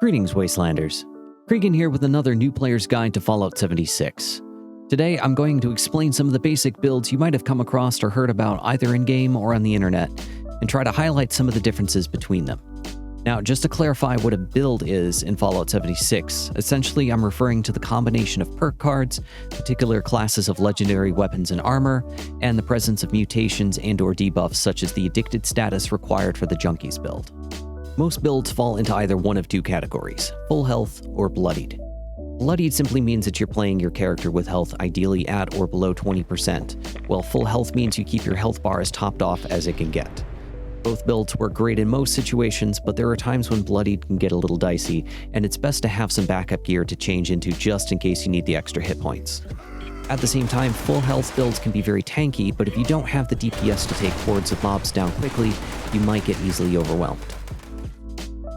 Greetings, Wastelanders. Cregen here with another new player's guide to Fallout 76. Today, I'm going to explain some of the basic builds you might have come across or heard about either in-game or on the internet, and try to highlight some of the differences between them. Now, just to clarify what a build is in Fallout 76, essentially I'm referring to the combination of perk cards, particular classes of legendary weapons and armor, and the presence of mutations and/or debuffs such as the addicted status required for the Junkies build. Most builds fall into either one of two categories, full health or bloodied. Bloodied simply means that you're playing your character with health ideally at or below 20%, while full health means you keep your health bar as topped off as it can get. Both builds work great in most situations, but there are times when bloodied can get a little dicey, and it's best to have some backup gear to change into just in case you need the extra hit points. At the same time, full health builds can be very tanky, but if you don't have the DPS to take hordes of mobs down quickly, you might get easily overwhelmed.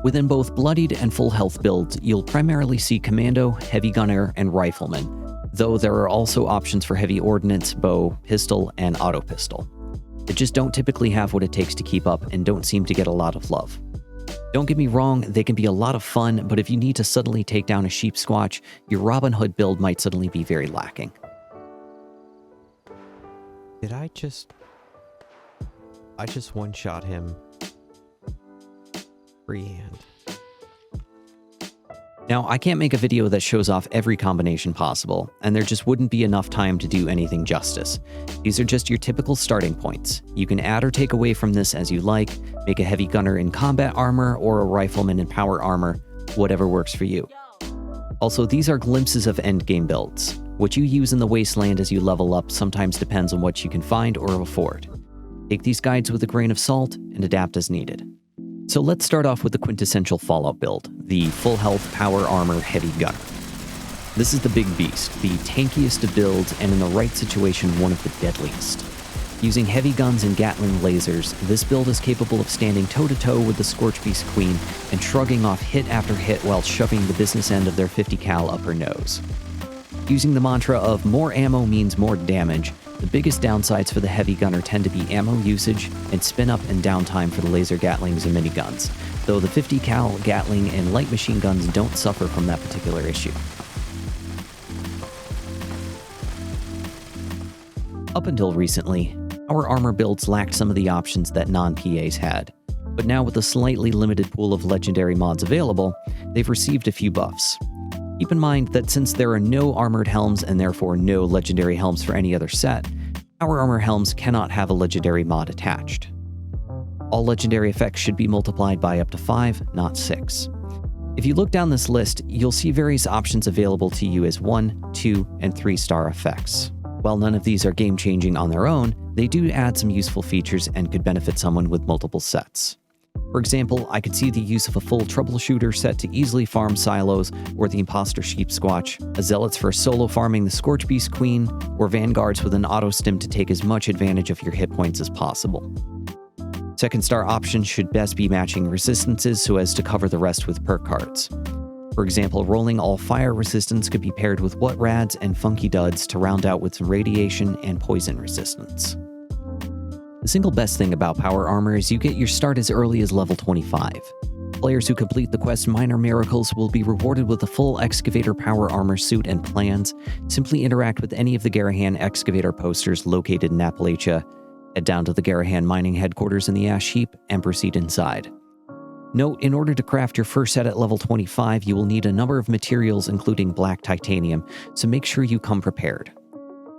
Within both bloodied and full health builds, you'll primarily see Commando, Heavy Gunner, and Rifleman, though there are also options for heavy ordnance, bow, pistol, and auto pistol. They just don't typically have what it takes to keep up and don't seem to get a lot of love. Don't get me wrong, they can be a lot of fun, but if you need to suddenly take down a sheep squatch, your Robin Hood build might suddenly be very lacking. Did I just one-shot him? Freehand. Now, I can't make a video that shows off every combination possible, and there just wouldn't be enough time to do anything justice. These are just your typical starting points. You can add or take away from this as you like, make a heavy gunner in combat armor or a rifleman in power armor, whatever works for you. Also, these are glimpses of endgame builds. What you use in the wasteland as you level up sometimes depends on what you can find or afford. Take these guides with a grain of salt and adapt as needed. So let's start off with the quintessential Fallout build, the full health power armor heavy gunner. This is the big beast, the tankiest of builds, and in the right situation, one of the deadliest. Using heavy guns and Gatling lasers, this build is capable of standing toe-to-toe with the Scorchbeast Queen and shrugging off hit after hit while shoving the business end of their 50 cal up her nose. Using the mantra of more ammo means more damage, the biggest downsides for the heavy gunner tend to be ammo usage and spin up and downtime for the laser Gatlings and miniguns, though the 50 cal Gatling and light machine guns don't suffer from that particular issue. Up until recently, our armor builds lacked some of the options that non-PAs had, but now with a slightly limited pool of legendary mods available, they've received a few buffs. Keep in mind that since there are no armored helms and therefore no legendary helms for any other set, power armor helms cannot have a legendary mod attached. All legendary effects should be multiplied by up to 5, not 6. If you look down this list, you'll see various options available to you as 1, 2, and 3-star effects. While none of these are game-changing on their own, they do add some useful features and could benefit someone with multiple sets. For example, I could see the use of a full troubleshooter set to easily farm silos or the imposter sheep squatch, a zealots for solo farming the Scorchbeast Queen, or vanguards with an auto stim to take as much advantage of your hit points as possible. Second star options should best be matching resistances so as to cover the rest with perk cards. For example, rolling all fire resistance could be paired with what rads and funky duds to round out with some radiation and poison resistance. The single best thing about power armor is you get your start as early as level 25. Players who complete the quest Minor Miracles will be rewarded with a full excavator power armor suit and plans. Simply interact with any of the Garahan excavator posters located in Appalachia, head down to the Garahan mining headquarters in the ash heap, and proceed inside. Note, in order to craft your first set at level 25, you will need a number of materials including black titanium, so make sure you come prepared.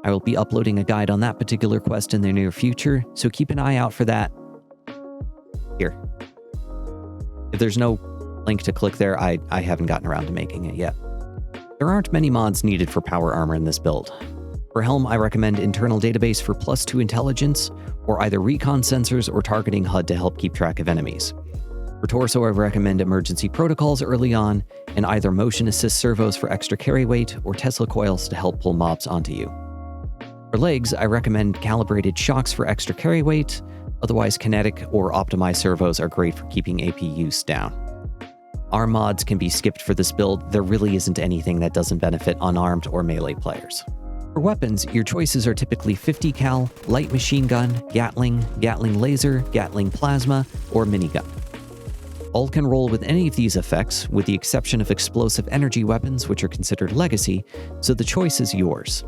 I will be uploading a guide on that particular quest in the near future, so keep an eye out for that. Here. If there's no link to click there, I haven't gotten around to making it yet. There aren't many mods needed for power armor in this build. For Helm, I recommend internal database for +2 intelligence, or either recon sensors or targeting HUD to help keep track of enemies. For Torso, I recommend emergency protocols early on, and either motion assist servos for extra carry weight or Tesla coils to help pull mobs onto you. For legs, I recommend calibrated shocks for extra carry weight, otherwise kinetic or optimized servos are great for keeping AP use down. Arm mods can be skipped for this build, there really isn't anything that doesn't benefit unarmed or melee players. For weapons, your choices are typically 50 cal, light machine gun, Gatling, Gatling laser, Gatling plasma, or minigun. All can roll with any of these effects, with the exception of explosive energy weapons, which are considered legacy, so the choice is yours.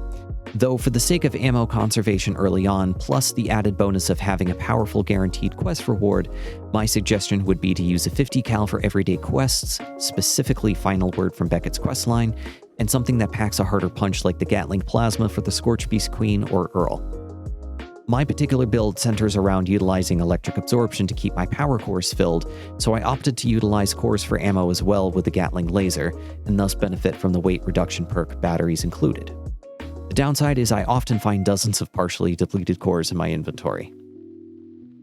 Though for the sake of ammo conservation early on, plus the added bonus of having a powerful guaranteed quest reward, my suggestion would be to use a 50 cal for everyday quests, specifically Final Word from Beckett's questline, and something that packs a harder punch like the Gatling Plasma for the Scorchbeast Queen or Earl. My particular build centers around utilizing electric absorption to keep my power cores filled, so I opted to utilize cores for ammo as well with the Gatling laser, and thus benefit from the weight reduction perk, batteries included. The downside is I often find dozens of partially depleted cores in my inventory.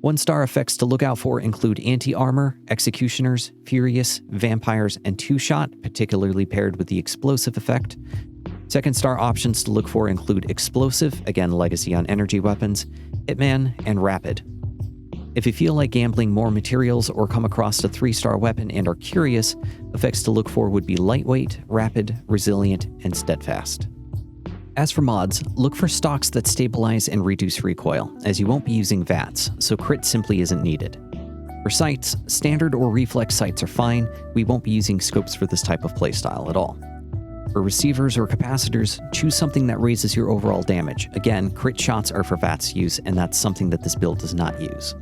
1-star effects to look out for include anti-armor, executioners, furious, vampires, and 2-shot, particularly paired with the explosive effect. 2nd-star options to look for include explosive, again legacy on energy weapons, hitman, and rapid. If you feel like gambling more materials or come across a 3-star weapon and are curious, effects to look for would be lightweight, rapid, resilient, and steadfast. As for mods, look for stocks that stabilize and reduce recoil, as you won't be using VATS, so crit simply isn't needed. For sights, standard or reflex sights are fine, we won't be using scopes for this type of playstyle at all. For receivers or capacitors, choose something that raises your overall damage. Again, crit shots are for VATS use, and that's something that this build does not use.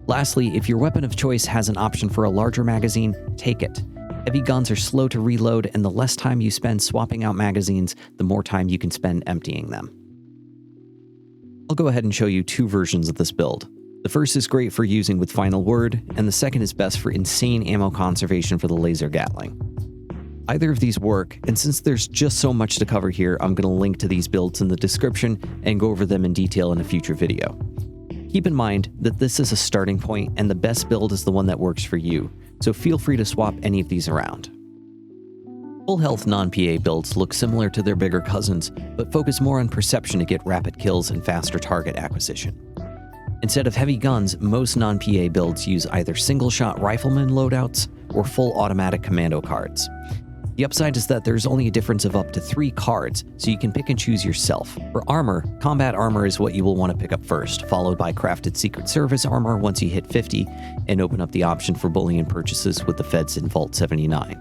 Lastly, if your weapon of choice has an option for a larger magazine, take it. Heavy guns are slow to reload, and the less time you spend swapping out magazines, the more time you can spend emptying them. I'll go ahead and show you 2 versions of this build. The first is great for using with Final Word, and the second is best for insane ammo conservation for the laser Gatling. Either of these work, and since there's just so much to cover here, I'm going to link to these builds in the description and go over them in detail in a future video. Keep in mind that this is a starting point, and the best build is the one that works for you, so feel free to swap any of these around. Full health non-PA builds look similar to their bigger cousins, but focus more on perception to get rapid kills and faster target acquisition. Instead of heavy guns, most non-PA builds use either single-shot Rifleman loadouts or full automatic Commando cards. The upside is that there's only a difference of up to 3 cards, so you can pick and choose yourself. For armor, combat armor is what you will want to pick up first, followed by crafted Secret Service armor once you hit 50, and open up the option for bullion purchases with the Feds in Vault 79.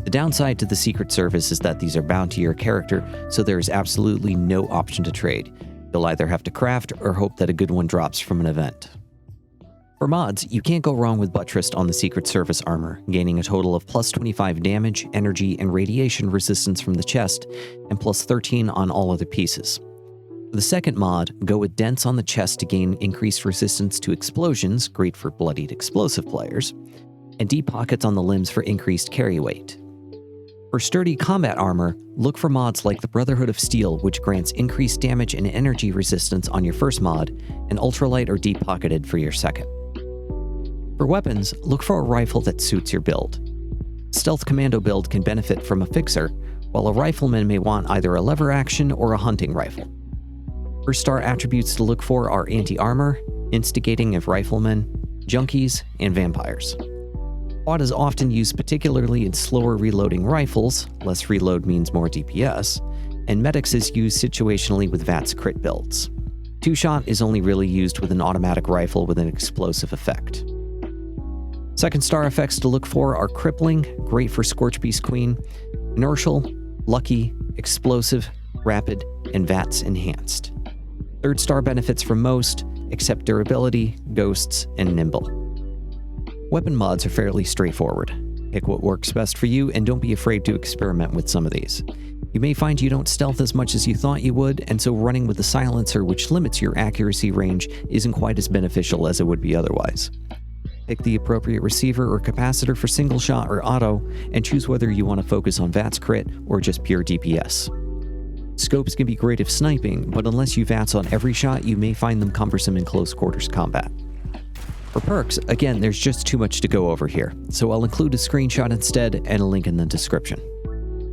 The downside to the Secret Service is that these are bound to your character, so there is absolutely no option to trade. You'll either have to craft or hope that a good one drops from an event. For mods, you can't go wrong with Buttressed on the Secret Service armor, gaining a total of plus 25 damage, energy, and radiation resistance from the chest, and plus 13 on all other pieces. For the second mod, go with Dense on the chest to gain increased resistance to explosions, great for bloodied explosive players, and Deep Pockets on the limbs for increased carry weight. For sturdy combat armor, look for mods like the Brotherhood of Steel, which grants increased damage and energy resistance on your first mod, and Ultralight or Deep Pocketed for your second. For weapons, look for a rifle that suits your build. Stealth Commando build can benefit from a fixer, while a Rifleman may want either a lever action or a hunting rifle. First star attributes to look for are anti-armor, instigating of Riflemen, Junkies, and vampires. Quad is often used particularly in slower reloading rifles, less reload means more DPS, and Medics is used situationally with VATS crit builds. 2-shot is only really used with an automatic rifle with an explosive effect. 2nd star effects to look for are Crippling, great for Scorchbeast Queen, Inertial, Lucky, Explosive, Rapid, and VATS Enhanced. 3rd star benefits from most, except Durability, Ghosts, and Nimble. Weapon mods are fairly straightforward. Pick what works best for you and don't be afraid to experiment with some of these. You may find you don't stealth as much as you thought you would, and so running with the silencer, which limits your accuracy range, isn't quite as beneficial as it would be otherwise. Pick the appropriate receiver or capacitor for single shot or auto, and choose whether you want to focus on VATS crit or just pure DPS. Scopes can be great if sniping, but unless you VATS on every shot, you may find them cumbersome in close quarters combat. For perks, again, there's just too much to go over here, so I'll include a screenshot instead and a link in the description.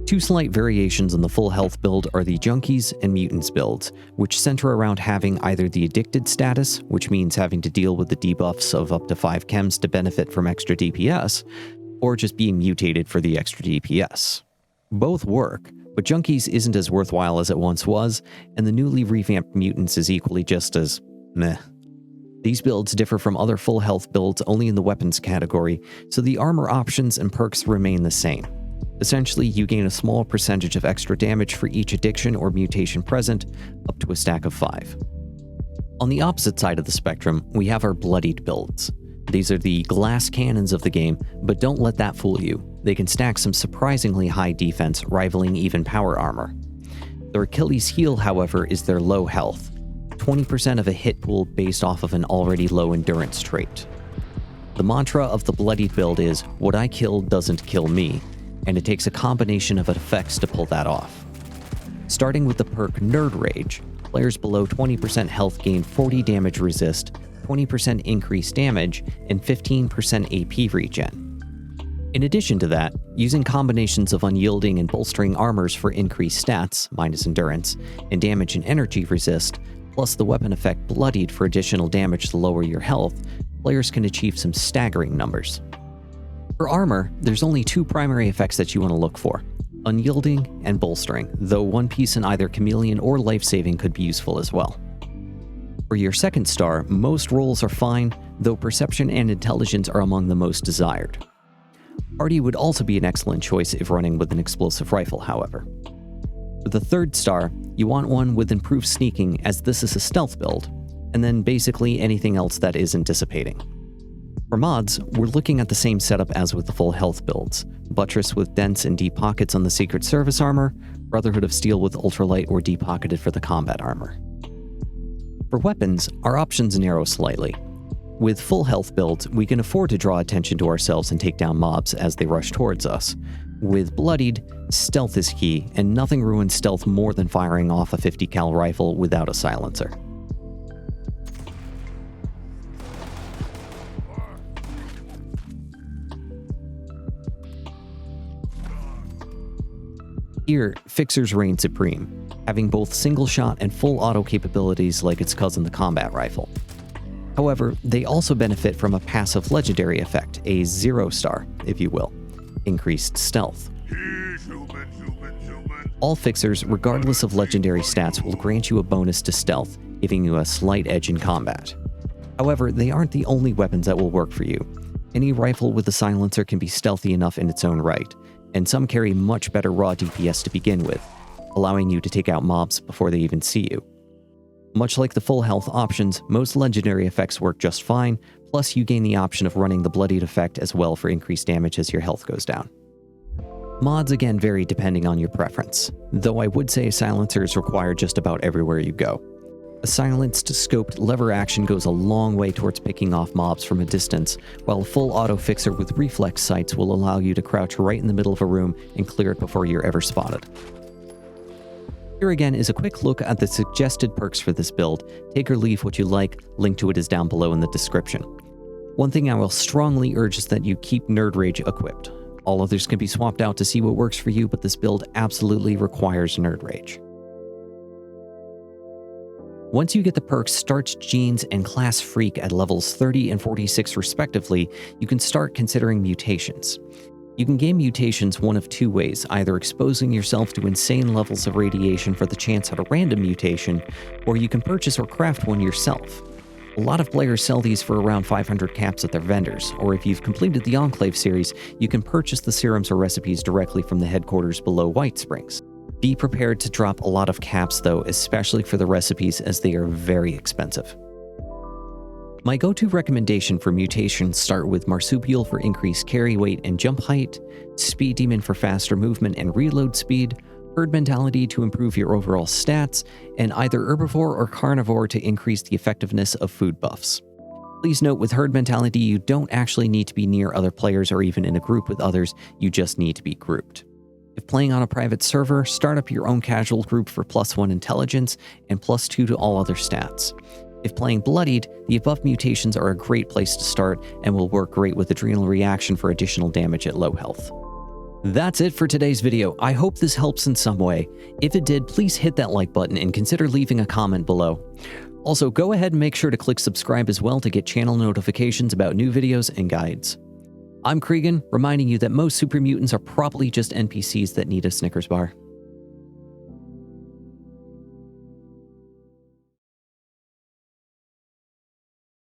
2 slight variations on the full health build are the Junkies and Mutants builds, which center around having either the addicted status, which means having to deal with the debuffs of up to 5 chems to benefit from extra DPS, or just being mutated for the extra DPS. Both work, but Junkies isn't as worthwhile as it once was, and the newly revamped Mutants is equally just as meh. These builds differ from other full health builds only in the weapons category, so the armor options and perks remain the same. Essentially, you gain a small percentage of extra damage for each addiction or mutation present, up to a stack of 5. On the opposite side of the spectrum, we have our Bloodied builds. These are the glass cannons of the game, but don't let that fool you. They can stack some surprisingly high defense, rivaling even power armor. Their Achilles heel, however, is their low health. 20% of a hit pool based off of an already low endurance trait. The mantra of the Bloodied build is, "What I kill doesn't kill me," and it takes a combination of effects to pull that off. Starting with the perk Nerd Rage, players below 20% health gain 40 damage resist, 20% increased damage, and 15% AP regen. In addition to that, using combinations of unyielding and bolstering armors for increased stats, minus endurance, and damage and energy resist, plus the weapon effect Bloodied for additional damage to lower your health, players can achieve some staggering numbers. For armor, there's only 2 primary effects that you want to look for: unyielding and bolstering, though one piece in either chameleon or life-saving could be useful as well. For your second star, most rolls are fine, though perception and intelligence are among the most desired. Hardy would also be an excellent choice if running with an explosive rifle, however. For the third star, you want one with improved sneaking, as this is a stealth build, and then basically anything else that isn't dissipating. For mods, we're looking at the same setup as with the full health builds: Buttress with dense and deep pockets on the Secret Service armor, Brotherhood of Steel with ultralight or deep-pocketed for the combat armor. For weapons, our options narrow slightly. With full health builds, we can afford to draw attention to ourselves and take down mobs as they rush towards us. With Bloodied, stealth is key, and nothing ruins stealth more than firing off a 50 cal rifle without a silencer. Here, Fixers reign supreme, having both single shot and full auto capabilities like its cousin the combat rifle. However, they also benefit from a passive legendary effect, a 0 star, if you will: increased stealth. All Fixers, regardless of legendary stats, will grant you a bonus to stealth, giving you a slight edge in combat. However, they aren't the only weapons that will work for you. Any rifle with a silencer can be stealthy enough in its own right, and some carry much better raw DPS to begin with, allowing you to take out mobs before they even see you. Much like the full health options, most legendary effects work just fine, plus you gain the option of running the Bloodied effect as well for increased damage as your health goes down. Mods again vary depending on your preference, though I would say a silencer is required just about everywhere you go. A silenced scoped lever action goes a long way towards picking off mobs from a distance, while a full auto fixer with reflex sights will allow you to crouch right in the middle of a room and clear it before you're ever spotted. Here again is a quick look at the suggested perks for this build. Take or leave what you like, link to it is down below in the description. One thing I will strongly urge is that you keep Nerd Rage equipped. All others can be swapped out to see what works for you, but this build absolutely requires Nerd Rage. Once you get the perks Starched Jeans and Class Freak at levels 30 and 46 respectively, you can start considering mutations. You can gain mutations one of 2 ways, either exposing yourself to insane levels of radiation for the chance at a random mutation, or you can purchase or craft one yourself. A lot of players sell these for around 500 caps at their vendors, or if you've completed the Enclave series, you can purchase the serums or recipes directly from the headquarters below White Springs. Be prepared to drop a lot of caps though, especially for the recipes, as they are very expensive. My go-to recommendation for mutations start with Marsupial for increased carry weight and jump height, Speed Demon for faster movement and reload speed, Herd Mentality to improve your overall stats, and either Herbivore or Carnivore to increase the effectiveness of food buffs. Please note, with Herd Mentality, you don't actually need to be near other players or even in a group with others, you just need to be grouped. If playing on a private server, start up your own casual group for +1 intelligence and +2 to all other stats. If playing Bloodied, the above mutations are a great place to start and will work great with Adrenal Reaction for additional damage at low health. That's it for today's video. I hope this helps in some way. If it did, please hit that like button and consider leaving a comment below. Also, go ahead and make sure to click subscribe as well to get channel notifications about new videos and guides. I'm Cregen, reminding you that most super mutants are probably just NPCs that need a Snickers bar.